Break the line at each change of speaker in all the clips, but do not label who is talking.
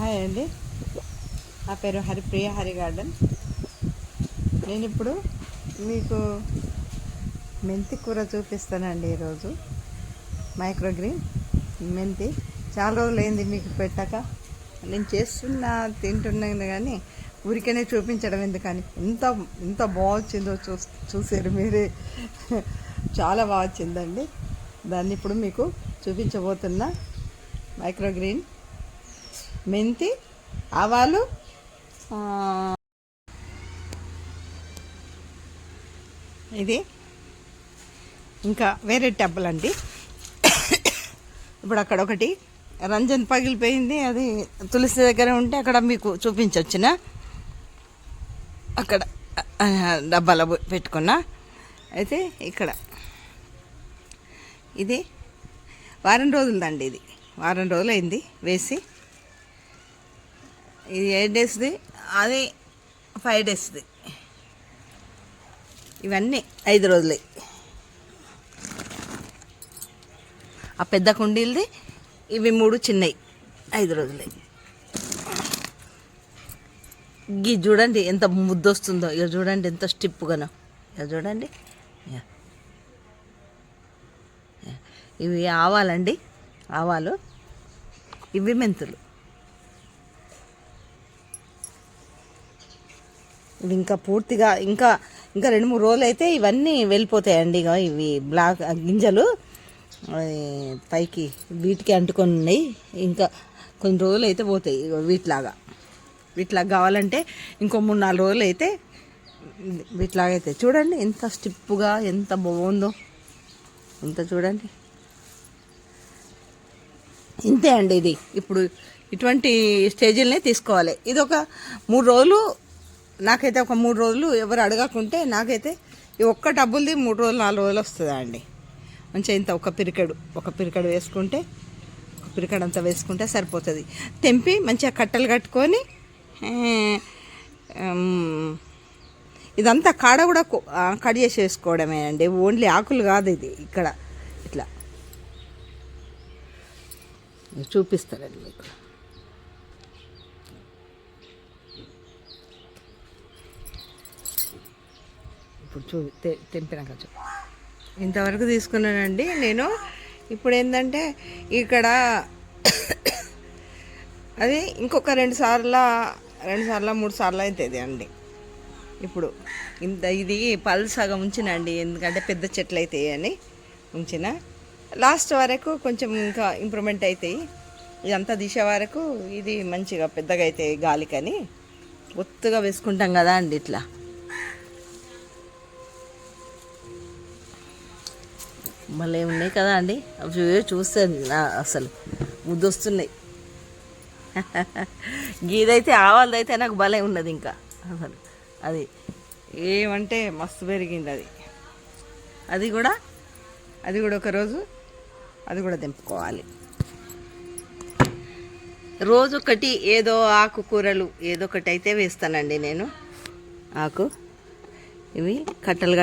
Hi అండి, నా పేరు హరిప్రియ హరి గార్డెన్. నేను ఇప్పుడు మీకు మెంతి కూర చూపిస్తానండి. ఈరోజు మైక్రోగ్రీన్ మెంతి చాలా రోజులు అయింది మీకు పెట్టాక. నేను తింటున్నాను కానీ ఊరికనే చూపించడం ఎందుకని. ఎంత బాగా చూసారు మీరే. చాలా బాగా వచ్చిందండి. దాన్ని ఇప్పుడు మీకు చూపించబోతున్నా. మైక్రోగ్రీన్ మెంతి, ఆవాలు, ఇది ఇంకా వేరే టబ్బులు అండి. ఇప్పుడు అక్కడ ఒకటి రంజన్ పగిలిపోయింది, అది తులసి దగ్గర ఉంటే అక్కడ మీకు చూపించవచ్చునా. అక్కడ డబ్బాలో పెట్టుకున్నా. అయితే ఇక్కడ ఇది వారం రోజులదండి. ఇది వారం రోజులు అయింది వేసి. ఇది 8 డేస్ది, అది 5 డేస్ది. ఇవన్నీ 5 రోజులే. ఆ పెద్ద కుండీలది, ఇవి 3 చిన్నవి 5 రోజులే. ఇది చూడండి ఎంత ముద్దొస్తుందో. ఇక చూడండి ఎంత స్టిప్గానో. ఇక చూడండి. ఇవి ఆవాలండి, ఆవాలు. ఇవి మెంతులు. ఇవి ఇంకా పూర్తిగా ఇంకా 2-3 రోజులు అయితే ఇవన్నీ వెళ్ళిపోతాయండి. ఇక ఇవి బ్లాక్ గింజలు పైకి వీటికి అంటుకొని ఉన్నాయి. ఇంకా కొన్ని రోజులు అయితే పోతాయి. వీటిలాగా కావాలంటే ఇంకో 3-4 రోజులు అయితే వీటిలాగా అయితే. చూడండి ఎంత స్టిప్పుగా ఎంత బాగుందో. ఇంత చూడండి. ఇంతే అండి. ఇది ఇప్పుడు ఇటువంటి స్టేజీలనే తీసుకోవాలి. ఇది ఒక 3 రోజులు, నాకైతే ఒక 3 రోజులు ఎవరు అడగకుంటే నాకైతే ఈ ఒక్క డబ్బులది 3 రోజులు 4 రోజులు వస్తుందా అండి. మంచిగా ఇంత ఒక పిరికడు వేసుకుంటే, ఒక పిరికడు అంతా వేసుకుంటే సరిపోతుంది. తెంపి మంచిగా కట్టలు కట్టుకొని, ఇదంతా కాడ కూడా కట్ చేసి వేసుకోవడమే అండి. ఓన్లీ ఆకులు కాదు ఇది. ఇక్కడ ఇట్లా చూపిస్తారండి మీకు. ఇప్పుడు తెంపినాక ఇంతవరకు తీసుకున్నానండి నేను. ఇప్పుడు ఏంటంటే ఇక్కడ అది ఇంకొక 2 సార్లు 3 సార్లు అవుతుంది అండి. ఇప్పుడు ఇది పల్సగా ఉంచినండి, ఎందుకంటే పెద్ద చెట్లు అవుతాయి అని ఉంచిన. లాస్ట్ వరకు కొంచెం ఇంకా ఇంప్రూవ్మెంట్ అవుతాయి. ఇదంతా తీసే వరకు ఇది మంచిగా పెద్దగా అవుతాయి గాలికని. ఒత్తుగా వేసుకుంటాం కదా అండి. ఇట్లా మళ్ళీ ఉన్నాయి కదా అండి. అవి చూస్తే అసలు ముద్దొస్తున్నాయి. గీదైతే ఆవాలదైతే నాకు భలే ఉన్నది. ఇంకా అసలు అది ఏమంటే మస్తు పెరిగింది అది. అది కూడా ఒకరోజు అది కూడా తెంపుకోవాలి. రోజొకటి ఏదో ఆకుకూరలు ఏదో ఒకటి అయితే వేస్తానండి నేను. ఆకు ఇవి కట్టలు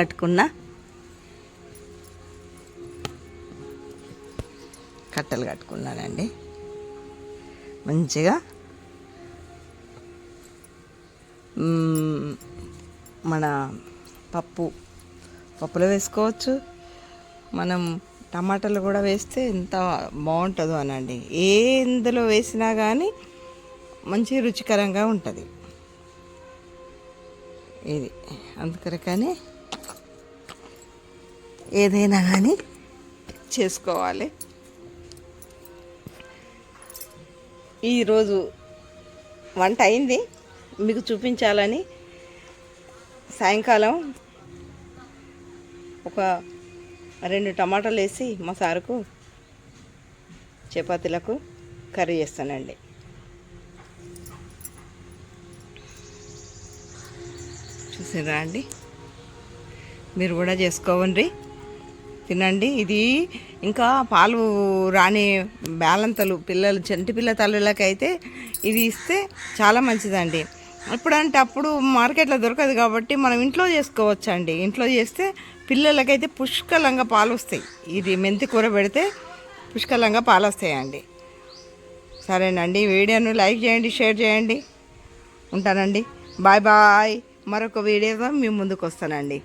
కట్టుకున్నానండి. మంచిగా మన పప్పులో వేసుకోవచ్చు. మనం టమాటాలు కూడా వేస్తే ఎంత బాగుంటుందో అనండి. ఏ ఇందులో వేసినా కానీ మంచి రుచికరంగా ఉంటుంది ఇది. అందుకని ఏదైనా కానీ చేసుకోవాలి. ఈరోజు వంట అయింది, మీకు చూపించాలని సాయంకాలం ఒక 2 టమాటాలు వేసి మా సారుకు చపాతీలకు కర్రీ చేస్తానండి. చూసారా అండి, మీరు కూడా చేసుకోవండి, తినండి. ఇది ఇంకా పాలు రాని బాలంతలు చంటి పిల్ల తల్లులకైతే ఇది ఇస్తే చాలా మంచిదండి. ఇప్పుడంటే అప్పుడు మార్కెట్లో దొరకదు కాబట్టి మనం ఇంట్లో చేసుకోవచ్చండి. ఇంట్లో చేస్తే పిల్లలకైతే పుష్కలంగా పాలు వస్తాయి. ఇది మెంతి కూర పెడితే పుష్కలంగా పాలు వస్తాయండి. సరేనండి, వీడియోను లైక్ చేయండి, షేర్ చేయండి. ఉంటానండి. Bye bye. మరొక వీడియోతో మీ ముందుకు వస్తానండి.